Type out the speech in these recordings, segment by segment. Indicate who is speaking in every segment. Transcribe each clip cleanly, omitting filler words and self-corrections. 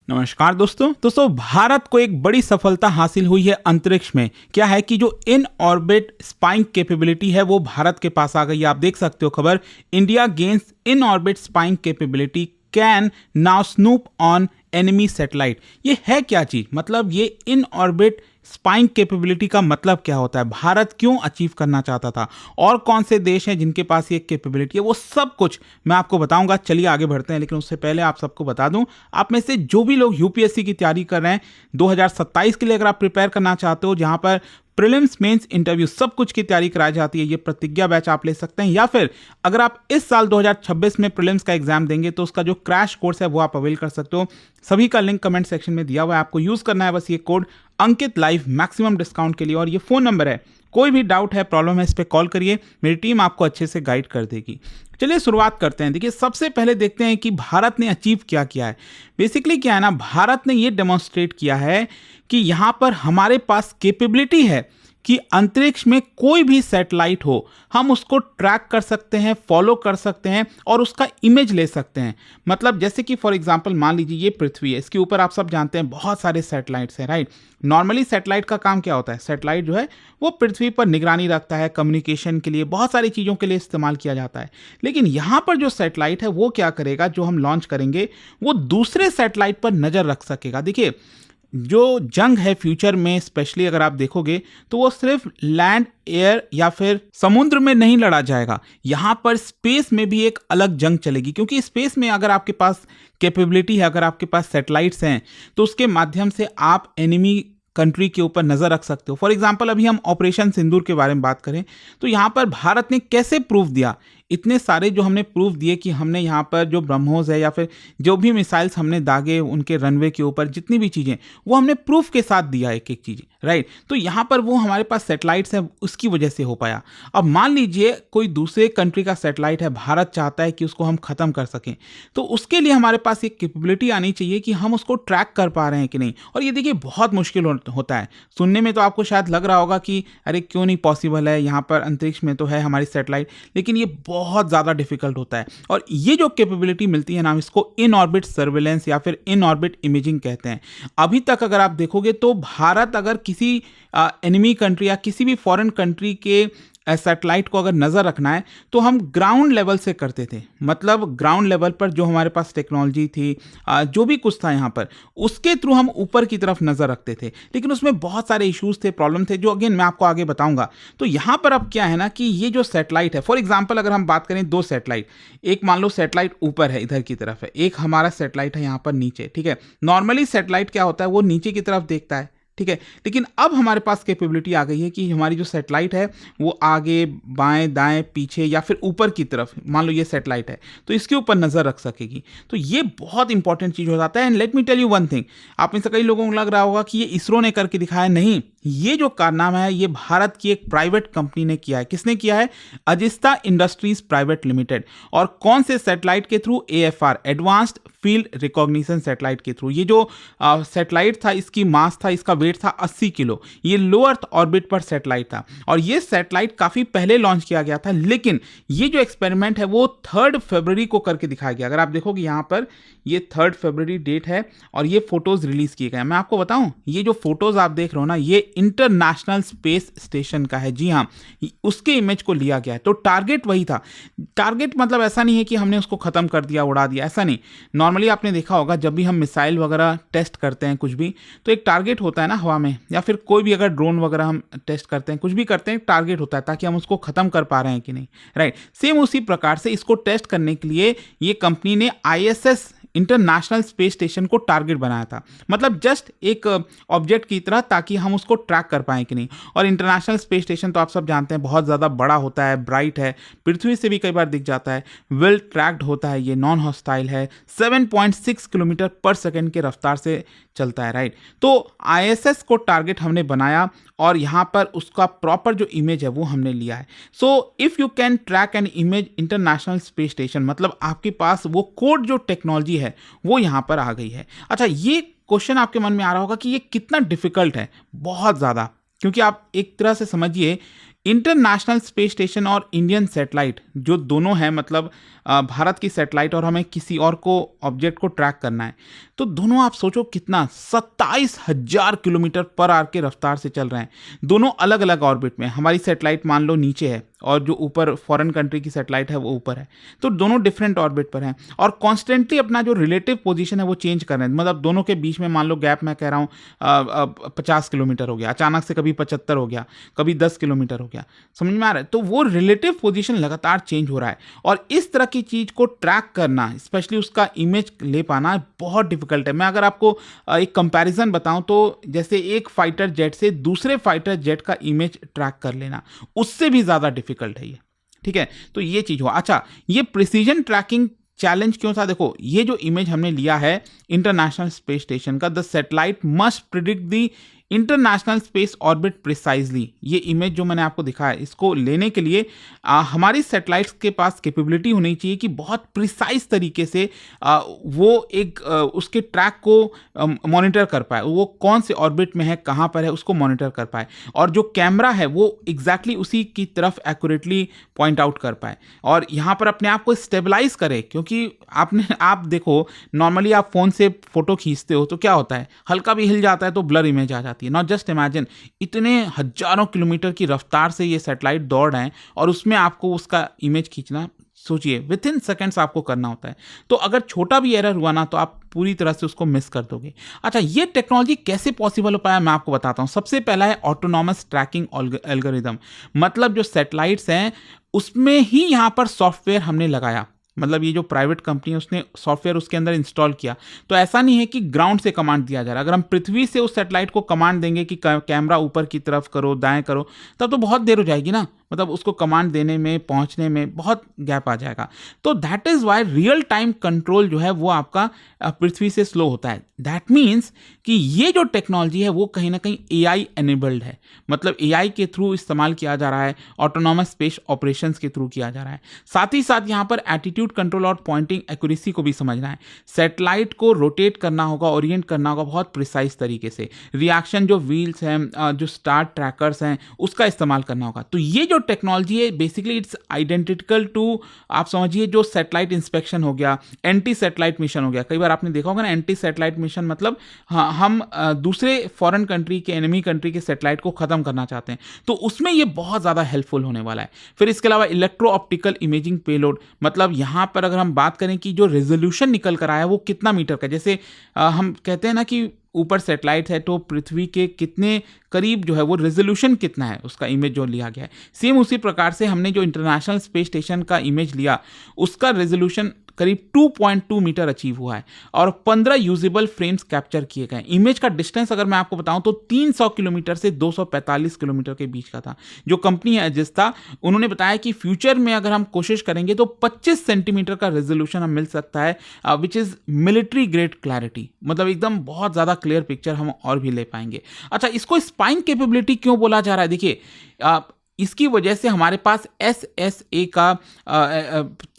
Speaker 1: नमस्कार दोस्तों भारत को एक बड़ी सफलता हासिल हुई है अंतरिक्ष में। क्या है कि जो इन ऑर्बिट स्पाइंग कैपेबिलिटी है वो भारत के पास आ गई है। आप देख सकते हो खबर, India gains in orbit spying capability can now snoop on enemy satellite. ये है क्या चीज, मतलब ये इन ऑर्बिट स्पाइंग कैपेबिलिटी का मतलब क्या होता है, भारत क्यों अचीव करना चाहता था और कौन से देश हैं जिनके पास ये कैपेबिलिटी है, वो सब कुछ मैं आपको बताऊंगा। चलिए आगे बढ़ते हैं, लेकिन उससे पहले आप सबको बता दूं, आप में से जो भी लोग यूपीएससी की तैयारी कर रहे हैं 2027 के लिए, अगर आप प्रिपेयर करना चाहते हो जहां पर प्रीलिम्स मेंस इंटरव्यू सब कुछ की तैयारी कराई जाती है, ये प्रतिज्ञा बैच आप ले सकते हैं। या फिर अगर आप इस साल 2026 में प्रीलिम्स का एग्जाम देंगे तो उसका जो क्रैश कोर्स है वो आप अवेल कर सकते हो। सभी का लिंक कमेंट सेक्शन में दिया हुआ है, आपको यूज करना है बस ये कोड अंकित लाइव मैक्सिमम डिस्काउंट के लिए। और ये फोन नंबर है, कोई भी डाउट है, प्रॉब्लम है, इस पर कॉल करिए, मेरी टीम आपको अच्छे से गाइड कर देगी। चलिए शुरुआत करते हैं। देखिए सबसे पहले देखते हैं कि भारत ने अचीव क्या किया है। बेसिकली क्या है ना, भारत ने ये डेमोन्स्ट्रेट किया है कि यहां पर हमारे पास कैपेबिलिटी है कि अंतरिक्ष में कोई भी सैटेलाइट हो हम उसको ट्रैक कर सकते हैं, फॉलो कर सकते हैं और उसका इमेज ले सकते हैं। मतलब जैसे कि फॉर एग्जांपल मान लीजिए ये पृथ्वी है, इसके ऊपर आप सब जानते हैं बहुत सारे सैटेलाइट्स हैं, राइट। नॉर्मली सैटेलाइट का काम क्या होता है, सैटेलाइट जो है वो पृथ्वी पर निगरानी रखता है, कम्युनिकेशन के लिए, बहुत सारी चीज़ों के लिए इस्तेमाल किया जाता है। लेकिन यहाँ पर जो सैटेलाइट है वो क्या करेगा, जो हम लॉन्च करेंगे वो दूसरे सैटेलाइट पर नज़र रख सकेगा। देखिए जो जंग है फ्यूचर में, स्पेशली अगर आप देखोगे तो वो सिर्फ लैंड, एयर या फिर समुद्र में नहीं लड़ा जाएगा, यहां पर स्पेस में भी एक अलग जंग चलेगी। क्योंकि स्पेस में अगर आपके पास कैपेबिलिटी है, अगर आपके पास सैटेलाइट्स हैं तो उसके माध्यम से आप एनिमी कंट्री के ऊपर नजर रख सकते हो। फॉर एग्जांपल अभी हम ऑपरेशन सिंदूर के बारे में बात करें तो यहां पर भारत ने कैसे प्रूफ दिया, इतने सारे जो हमने प्रूफ दिए कि हमने यहाँ पर जो ब्रह्मोस है या फिर जो भी मिसाइल्स हमने दागे उनके रनवे के ऊपर, जितनी भी चीज़ें वो हमने प्रूफ के साथ दिया एक एक चीज़, राइट। तो यहाँ पर वो हमारे पास सैटेलाइट्स है, उसकी वजह से हो पाया। अब मान लीजिए कोई दूसरे कंट्री का सैटेलाइट है, भारत चाहता है कि उसको हम ख़त्म कर सकें, तो उसके लिए हमारे पास एक कैपेबिलिटी आनी चाहिए कि हम उसको ट्रैक कर पा रहे हैं कि नहीं। और ये देखिए बहुत मुश्किल होता है। सुनने में तो आपको शायद लग रहा होगा कि अरे क्यों नहीं पॉसिबल है, यहाँ पर अंतरिक्ष में तो है हमारी सैटेलाइट, लेकिन ये बहुत ज़्यादा डिफिकल्ट होता है। और ये जो कैपेबिलिटी मिलती है ना, इसको इन ऑर्बिट सर्वेलेंस या फिर इन ऑर्बिट इमेजिंग कहते हैं। अभी तक अगर आप देखोगे तो भारत अगर किसी एनिमी कंट्री या किसी भी फॉरेन कंट्री के सैटेलाइट को अगर नज़र रखना है तो हम ग्राउंड लेवल से करते थे। मतलब ग्राउंड लेवल पर जो हमारे पास टेक्नोलॉजी थी, जो भी कुछ था यहाँ पर, उसके थ्रू हम ऊपर की तरफ नज़र रखते थे। लेकिन उसमें बहुत सारे इश्यूज थे, प्रॉब्लम थे, जो अगेन मैं आपको आगे बताऊंगा। तो यहाँ पर अब क्या है ना कि ये जो सैटेलाइट है, फॉर एग्जाम्पल अगर हम बात करें दो सैटेलाइट, एक मान लो सैटेलाइट ऊपर है, इधर की तरफ है, एक हमारा सैटेलाइट है यहाँ पर नीचे, ठीक है। नॉर्मली सैटेलाइट क्या होता है, वो नीचे की तरफ देखता है, ठीक है। लेकिन अब हमारे पास कैपेबिलिटी आ गई है कि हमारी जो सैटेलाइट है वो आगे, बाएं, दाएं, पीछे या फिर ऊपर की तरफ, मान लो ये सैटेलाइट है तो इसके ऊपर नज़र रख सकेगी। तो ये बहुत इंपॉर्टेंट चीज़ हो जाता है। And let me tell you one thing, आप में से कई लोगों को लग रहा होगा कि ये इसरो ने करके दिखाया, नहीं, ये जो कारनामा है ये भारत की एक प्राइवेट कंपनी ने किया है। किसने किया है? अजिस्ता इंडस्ट्रीज प्राइवेट लिमिटेड। और कौन से सैटेलाइट के through? AFR, advanced field recognition satellite के थ्रू। ये जो सैटेलाइट था, इसकी मास था, इसका वेट था 80 किलो। ये लो अर्थ ऑर्बिट पर सैटेलाइट था और ये सैटेलाइट काफी पहले लॉन्च किया गया था, लेकिन ये जो एक्सपेरिमेंट है वो 3 फरवरी को करके दिखाया गया। अगर आप देखोगे यहाँ पर ये 3 फरवरी डेट है और ये फोटोज रिलीज किए गए। मैं आपको बताऊं, ये जो फोटोज आप देख रहे हो ना, ये इंटरनेशनल स्पेस स्टेशन का है। जी हाँ, उसके इमेज को लिया गया है। तो टारगेट वही था। टारगेट मतलब ऐसा नहीं है कि हमने उसको खत्म कर दिया, उड़ा दिया, ऐसा नहीं। नॉर्मली आपने देखा होगा जब भी हम मिसाइल वगैरह टेस्ट करते हैं कुछ भी, तो एक टारगेट होता है ना हवा में, या फिर कोई भी अगर ड्रोन वगैरह हम टेस्ट करते हैं, कुछ भी करते हैं, टारगेट होता है ताकि हम उसको खत्म कर पा रहे हैं कि नहीं, राइट। सेम उसी प्रकार से इसको टेस्ट करने के लिए ये कंपनी ने ISS इंटरनेशनल स्पेस स्टेशन को टारगेट बनाया था। मतलब जस्ट एक ऑब्जेक्ट की तरह, ताकि हम उसको ट्रैक कर पाएं कि नहीं। और इंटरनेशनल स्पेस स्टेशन तो आप सब जानते हैं बहुत ज़्यादा बड़ा होता है, ब्राइट है, पृथ्वी से भी कई बार दिख जाता है, वेल ट्रैक्ड होता है, ये नॉन हॉस्टाइल है, 7.6 किलोमीटर पर सेकेंड के रफ्तार से चलता है, राइट। तो ISS को टारगेट हमने बनाया और यहाँ पर उसका प्रॉपर जो इमेज है वो हमने लिया है। So if you can track an image international space station, मतलब आपके पास वो कोड जो टेक्नोलॉजी है वो यहाँ पर आ गई है। अच्छा, ये क्वेश्चन आपके मन में आ रहा होगा कि ये कितना डिफिकल्ट है। बहुत ज़्यादा, क्योंकि आप एक तरह से समझिए, इंटरनेशनल स्पेस स्टेशन और इंडियन सैटेलाइट जो दोनों हैं, मतलब भारत की सैटेलाइट और हमें किसी और को ऑब्जेक्ट को ट्रैक करना है, तो दोनों आप सोचो कितना 27,000 किलोमीटर पर आवर की रफ्तार से चल रहे हैं, दोनों अलग अलग ऑर्बिट में। हमारी सैटेलाइट मान लो नीचे है और जो ऊपर फॉरेन कंट्री की सैटेलाइट है वो ऊपर है, तो दोनों डिफरेंट ऑर्बिट पर हैं और कॉन्स्टेंटली अपना जो रिलेटिव पोजीशन है वो चेंज कर रहे हैं। मतलब दोनों के बीच में मान लो गैप मैं कह रहा हूँ 50 किलोमीटर हो गया, अचानक से कभी 75 हो गया, कभी 10 किलोमीटर हो गया, समझ में आ रहा है। तो वो रिलेटिव पोजीशन लगातार चेंज हो रहा है और इस तरह की चीज़ को ट्रैक करना, स्पेशली उसका इमेज ले पाना बहुत डिफिकल्ट है। मैं अगर आपको एक कंपैरिजन बताऊं तो जैसे एक फाइटर जेट से दूसरे फाइटर जेट का इमेज ट्रैक कर लेना, उससे भी ज़्यादा डिफिकल्ट है ये, ठीक है। तो ये चीज़ हुआ। अच्छा, ये प्रिसीजन ट्रैकिंग चैलेंज क्यों था? देखो, ये जो इमेज हमने लिया है इंटरनेशनल स्पेस स्टेशन का, the satellite must predict the international space orbit precisely. ये इमेज जो मैंने आपको दिखाया, इसको लेने के लिए हमारी सैटेलाइट्स के पास कैपेबिलिटी होनी चाहिए कि बहुत प्रिसाइज तरीके से वो एक उसके ट्रैक को मॉनिटर कर पाए, वो कौन से ऑर्बिट में है, कहाँ पर है, उसको मॉनिटर कर पाए, और जो कैमरा है वो एग्जैक्टली उसी की तरफ एक्यूरेटली पॉइंट आउट कर पाए और यहाँ पर अपने आप को स्टेबलाइज करे। क्योंकि आप देखो, नॉर्मली आप फोन से फोटो खींचते हो तो क्या होता है, हल्का भी हिल जाता है तो ब्लर इमेज आ जाती है। नॉट जस्ट इमेजिन, इतने हजारों किलोमीटर की रफ्तार से ये सैटेलाइट दौड़ रहे हैं और उसमें आपको उसका इमेज खींचना, सोचिए विद इन सेकेंड्स आपको करना होता है। तो अगर छोटा भी एरर हुआ ना तो आप पूरी तरह से उसको मिस कर दोगे। अच्छा, ये टेक्नोलॉजी कैसे पॉसिबल हो पाया मैं आपको बताता हूं। सबसे पहला है ऑटोनॉमस ट्रैकिंग एल्गोरिदम। मतलब जो सैटेलाइट्स हैं उसमें ही यहां पर सॉफ्टवेयर हमने लगाया। मतलब ये जो प्राइवेट कंपनी है उसने सॉफ्टवेयर उसके अंदर इंस्टॉल किया। तो ऐसा नहीं है कि ग्राउंड से कमांड दिया जा रहा है। अगर हम पृथ्वी से उस सैटेलाइट को कमांड देंगे कि कैमरा ऊपर की तरफ करो, दाएं करो, तब तो बहुत देर हो जाएगी ना। मतलब उसको कमांड देने में, पहुंचने में बहुत गैप आ जाएगा। तो that is why real time control जो है वो आपका पृथ्वी से स्लो होता है। दैट मीन्स कि ये जो टेक्नोलॉजी है वो कहीं ना कहीं एआई एनेबल्ड है। मतलब एआई के थ्रू इस्तेमाल किया जा रहा है, ऑटोनॉमस स्पेस ऑपरेशंस के थ्रू किया जा रहा है। साथ ही साथ यहाँ पर एटीट्यूड कंट्रोल और पॉइंटिंग एक्यूरेसी को भी समझना है। सैटेलाइट को रोटेट करना होगा, ओरिएंट करना होगा बहुत प्रिसाइज तरीके से। रिएक्शन जो व्हील्स हैं, जो स्टार ट्रैकर्स हैं, उसका इस्तेमाल करना होगा। तो ये जो टेक्नोलॉजी है बेसिकली इट्स आइडेंटिकल टू, आप समझिए, जो सैटेलाइट इंस्पेक्शन हो गया, एंटी सैटेलाइट मिशन हो गया। कई बार आपने देखा होगा ना, एंटी सैटेलाइट मिशन मतलब हम दूसरे फॉरेन कंट्री के, एनिमी कंट्री के सैटेलाइट को खत्म करना चाहते हैं, तो उसमें ये बहुत ज़्यादा हेल्पफुल होने वाला है। फिर इसके अलावा इलेक्ट्रो ऑप्टिकल इमेजिंग पेलोड, मतलब यहाँ पर अगर हम बात करें कि जो रेजोल्यूशन निकल कर आया वो कितना मीटर का, जैसे हम कहते हैं ना कि ऊपर सैटेलाइट है तो पृथ्वी के कितने करीब जो है वो रेजोल्यूशन कितना है उसका इमेज जो लिया गया है। सेम उसी प्रकार से हमने जो इंटरनेशनल स्पेस स्टेशन का इमेज लिया उसका रेजोल्यूशन करीब 2.2 मीटर अचीव हुआ है और 15 यूजेबल फ्रेम्स कैप्चर किए गए। इमेज का डिस्टेंस अगर मैं आपको बताऊं तो 300 किलोमीटर से 245 किलोमीटर के बीच का था। जो कंपनी है अजिस्ता, उन्होंने बताया कि फ्यूचर में अगर हम कोशिश करेंगे तो 25 सेंटीमीटर का रेजोल्यूशन हम मिल सकता है, which is military grade clarity. मतलब एकदम बहुत ज़्यादा क्लियर पिक्चर हम और भी ले पाएंगे। अच्छा, इसको स्पाइंग कैपेबिलिटी क्यों बोला जा रहा है? देखिए, इसकी वजह से हमारे पास SSA का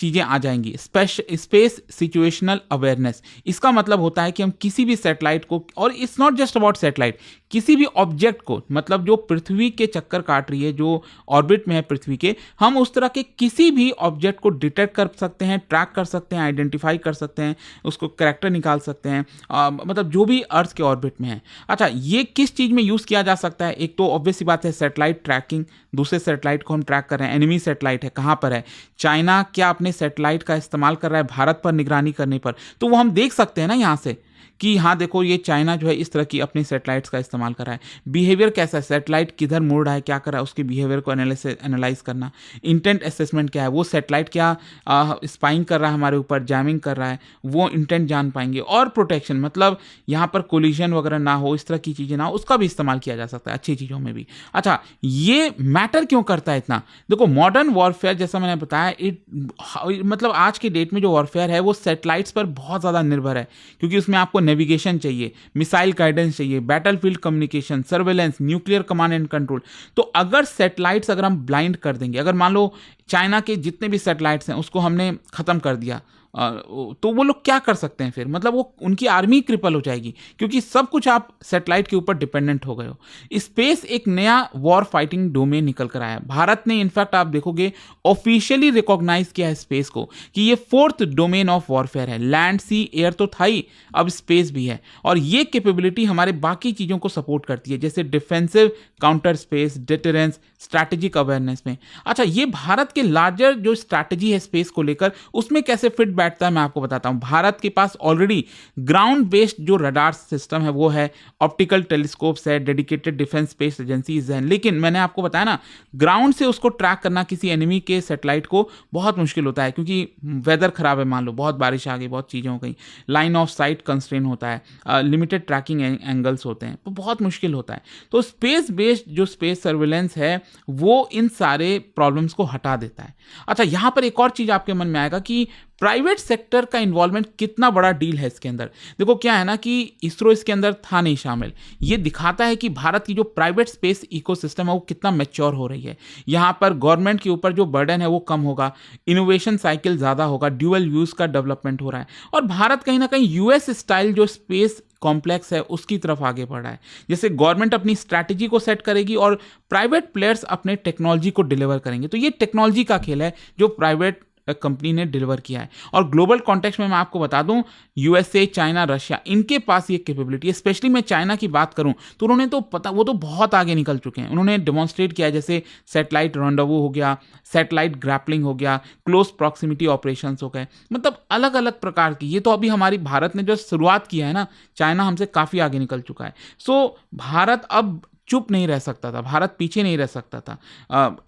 Speaker 1: चीज़ें आ जाएंगी, स्पेस सिचुएशनल अवेयरनेस। इसका मतलब होता है कि हम किसी भी सैटेलाइट को, और it's not just about satellite, किसी भी ऑब्जेक्ट को, मतलब जो पृथ्वी के चक्कर काट रही है, जो ऑर्बिट में है पृथ्वी के, हम उस तरह के किसी भी ऑब्जेक्ट को डिटेक्ट कर सकते हैं, ट्रैक कर सकते हैं, आइडेंटिफाई कर सकते हैं, उसको कैरेक्टर निकाल सकते हैं, मतलब जो भी अर्थ के ऑर्बिट में है। अच्छा, ये किस चीज़ में यूज़ किया जा सकता है? एक तो ऑब्वियस सी बात है सैटेलाइट ट्रैकिंग, दूसरे सैटेलाइट को हम ट्रैक कर रहे हैं, एनिमी सैटेलाइट है कहाँ पर है, चाइना क्या अपने सैटेलाइट का इस्तेमाल कर रहा है भारत पर निगरानी करने पर, तो वो हम देख सकते हैं ना यहाँ से कि हाँ देखो ये चाइना जो है इस तरह की अपनी सैटेलाइट्स का इस्तेमाल कर रहा है। बिहेवियर कैसा है, सैटेलाइट किधर मुड़ रहा है, क्या कर रहा है, उसके बिहेवियर को एनालाइज करना। इंटेंट असेसमेंट क्या है, वो सैटेलाइट क्या स्पाइंग कर रहा है हमारे ऊपर, जैमिंग कर रहा है, वो इंटेंट जान पाएंगे। और प्रोटेक्शन, मतलब यहाँ पर कोलिजन वगैरह ना हो, इस तरह की चीज़ें ना हो, उसका भी इस्तेमाल किया जा सकता है अच्छी चीज़ों में भी। अच्छा, ये मैटर क्यों करता है इतना? देखो, मॉडर्न वॉरफेयर जैसा मैंने बताया, मतलब आज के डेट में जो वॉरफेयर है वो सैटेलाइट्स पर बहुत ज़्यादा निर्भर है, क्योंकि उसमें आपको नेविगेशन चाहिए, मिसाइल गाइडेंस चाहिए, battlefield communication, surveillance, nuclear command and control. तो अगर सैटेलाइट्स अगर हम ब्लाइंड कर देंगे, अगर मान लो चाइना के जितने भी सैटेलाइट्स हैं उसको हमने खत्म कर दिया, तो वो लोग क्या कर सकते हैं फिर? मतलब वो उनकी आर्मी क्रिपल हो जाएगी, क्योंकि सब कुछ आप सैटेलाइट के ऊपर डिपेंडेंट हो गए हो। स्पेस एक नया वॉर फाइटिंग डोमेन निकल कर आया है। भारत ने इनफैक्ट आप देखोगे ऑफिशियली रिकॉग्नाइज किया है स्पेस को कि ये 4th डोमेन ऑफ वॉरफेयर है। लैंड, सी, एयर तो था ही, अब स्पेस भी है। और ये कैपेबिलिटी हमारे बाकी चीज़ों को सपोर्ट करती है, जैसे defensive, counter space, deterrence, strategic awareness में। अच्छा, ये भारत के लार्जर जो स्ट्रैटेजी है स्पेस को लेकर, उसमें कैसे फिट बैठता है मैं आपको बताता हूं। भारत के पास ऑलरेडी ग्राउंड बेस्ड जो रडार सिस्टम है वो है, ऑप्टिकल टेलीस्कोप्स है, डेडिकेटेड डिफेंस स्पेस एजेंसीज हैं। लेकिन मैंने आपको बताया ना, ग्राउंड से उसको ट्रैक करना किसी एनिमी के सैटेलाइट को बहुत मुश्किल होता है, क्योंकि वेदर खराब है, मान लो बहुत बारिश आ गई, बहुत चीज़ें हो गई, लाइन ऑफ साइट कंस्ट्रेन होता है, लिमिटेड ट्रैकिंग एंगल्स होते हैं, तो बहुत मुश्किल होता है। तो स्पेस बेस्ड जो स्पेस सर्विलेंस है वो इन सारे प्रॉब्लम्स को हटा देता है। अच्छा, यहां पर एक और चीज आपके मन में आएगा कि प्राइवेट सेक्टर का इन्वॉल्वमेंट कितना बड़ा डील है इसके अंदर। देखो क्या है ना कि इसरो इसके अंदर था नहीं शामिल। ये दिखाता है कि भारत की जो प्राइवेट स्पेस इकोसिस्टम है वो कितना मैच्योर हो रही है। यहाँ पर गवर्नमेंट के ऊपर जो बर्डन है वो कम होगा, इनोवेशन साइकिल ज़्यादा होगा, ड्यूअल यूज़ का डेवलपमेंट हो रहा है, और भारत कहीं ना कहीं यूएस स्टाइल जो स्पेस कॉम्प्लेक्स है उसकी तरफ आगे बढ़ रहा है। जैसे गवर्नमेंट अपनी स्ट्रैटेजी को सेट करेगी और प्राइवेट प्लेयर्स अपने टेक्नोलॉजी को डिलीवर करेंगे। तो ये टेक्नोलॉजी का खेल है जो प्राइवेट कंपनी ने डिलीवर किया है। और ग्लोबल कॉन्टेक्स्ट में मैं आपको बता दूं, यूएसए, चाइना, रशिया, इनके पास ये कैपेबिलिटी है। स्पेशली मैं चाइना की बात करूं तो उन्होंने तो पता, वो तो बहुत आगे निकल चुके हैं। उन्होंने डेमोन्स्ट्रेट किया, जैसे सैटेलाइट रेंडवू हो गया, सैटेलाइट ग्रैपलिंग हो गया, क्लोज प्रॉक्सिमिटी ऑपरेशंस हो गए, मतलब अलग अलग प्रकार की। ये तो अभी हमारी भारत ने जो शुरुआत किया है ना, चाइना हमसे काफ़ी आगे निकल चुका है। सो भारत अब चुप नहीं रह सकता था, भारत पीछे नहीं रह सकता था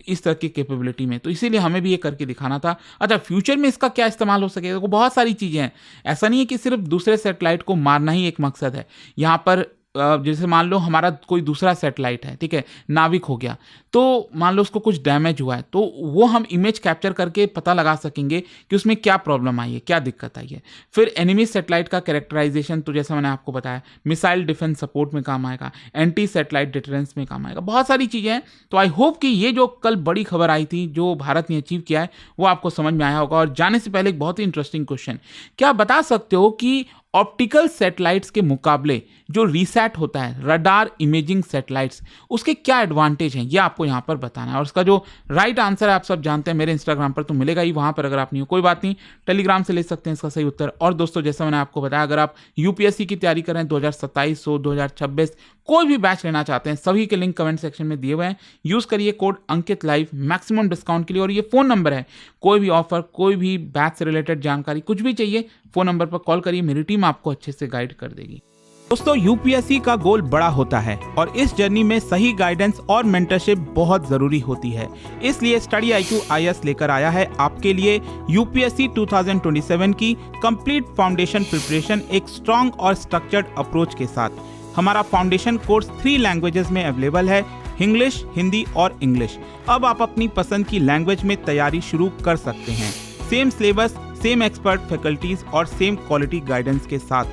Speaker 1: इस तरह की कैपेबिलिटी में। तो इसीलिए हमें भी ये करके दिखाना था। अच्छा, फ्यूचर में इसका क्या इस्तेमाल हो सकेगा? तो बहुत सारी चीज़ें हैं। ऐसा नहीं है कि सिर्फ दूसरे सैटेलाइट को मारना ही एक मकसद है। यहाँ पर जैसे मान लो हमारा कोई दूसरा सैटेलाइट है, ठीक है, नाविक हो गया, तो मान लो उसको कुछ डैमेज हुआ है, तो वो हम इमेज कैप्चर करके पता लगा सकेंगे कि उसमें क्या प्रॉब्लम आई है, क्या दिक्कत आई है। फिर एनिमी सैटेलाइट का कैरेक्टराइजेशन, तो जैसा मैंने आपको बताया, मिसाइल डिफेंस सपोर्ट में काम आएगा, एंटी सैटेलाइट डिटरेंस में काम आएगा, बहुत सारी चीज़ें हैं। तो आई होप कि ये जो कल बड़ी खबर आई थी जो भारत ने अचीव किया है वो आपको समझ में आया होगा। और जाने से पहले एक बहुत ही इंटरेस्टिंग क्वेश्चन, क्या बता सकते हो कि ऑप्टिकल सैटेलाइट्स के मुकाबले जो रीसैट होता है, रडार इमेजिंग सैटेलाइट्स, उसके क्या एडवांटेज हैं, ये आपको यहाँ पर बताना है। और उसका जो राइट आंसर है आप सब जानते हैं, मेरे इंस्टाग्राम पर तो मिलेगा ही, वहाँ पर अगर आप नहीं हो कोई बात नहीं, टेलीग्राम से ले सकते हैं इसका सही उत्तर। और दोस्तों, जैसा मैंने आपको बताया, अगर आप यूपीएससी की तैयारी कर रहे हैं 2027 हो 2026, कोई भी बैच लेना चाहते हैं, सभी के लिंक कमेंट सेक्शन में दिए हुए हैं। यूज़ करिए कोड अंकित लाइव मैक्सिमम डिस्काउंट के लिए। और ये फ़ोन नंबर है, कोई भी ऑफर, कोई भी बैच से रिलेटेड जानकारी, कुछ भी चाहिए, फ़ोन नंबर पर कॉल करिए, मेरी टीम आपको अच्छे से गाइड कर देगी। दोस्तों, यूपीएससी का गोल बड़ा होता है और इस जर्नी में सही गाइडेंस और मेंटरशिप बहुत जरूरी होती है। इसलिए स्टडी IQ IAS लेकर आया है आपके लिए यूपीएससी 2027 की कंप्लीट फाउंडेशन प्रिपरेशन एक स्ट्रॉन्ग और स्ट्रक्चर्ड अप्रोच के साथ। हमारा फाउंडेशन कोर्स 3 लैंग्वेजेस में अवेलेबल है, इंग्लिश, हिंदी और इंग्लिश। अब आप अपनी पसंद की लैंग्वेज में तैयारी शुरू कर सकते हैं, same syllabus, same expert faculties और सेम क्वालिटी गाइडेंस के साथ।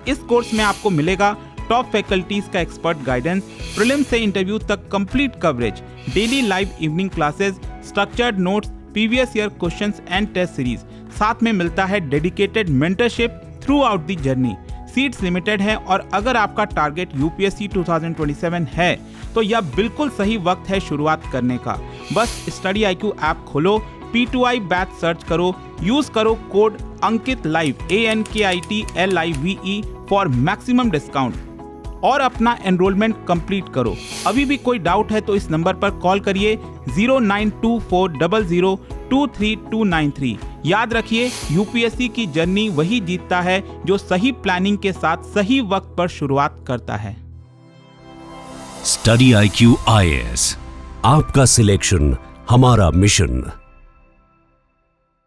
Speaker 1: इस कोर्स में आपको मिलेगा टॉप फैकल्टीज का एक्सपर्ट गाइडेंस, प्रीलिम्स से इंटरव्यू तक complete coverage, daily live evening classes, structured notes, previous year questions and test series. साथ में मिलता है dedicated mentorship throughout the journey. Seats limited है और अगर आपका टारगेट यूपीएससी 2027 है तो यह बिल्कुल सही वक्त है शुरुआत करने का। बस स्टडी IQ ऐप खोलो, P2I बैच सर्च करो, यूज करो code Ankit live ANKITLIVE for maximum discount और अपना एनरोलमेंट कंप्लीट करो। अभी भी कोई डाउट है तो इस नंबर पर कॉल करिए 092400233293। याद रखिए, यूपीएससी की जर्नी वही जीतता है जो सही प्लानिंग के साथ सही वक्त पर शुरुआत करता है।
Speaker 2: स्टडी IQ IAS, आपका सिलेक्शन हमारा मिशन।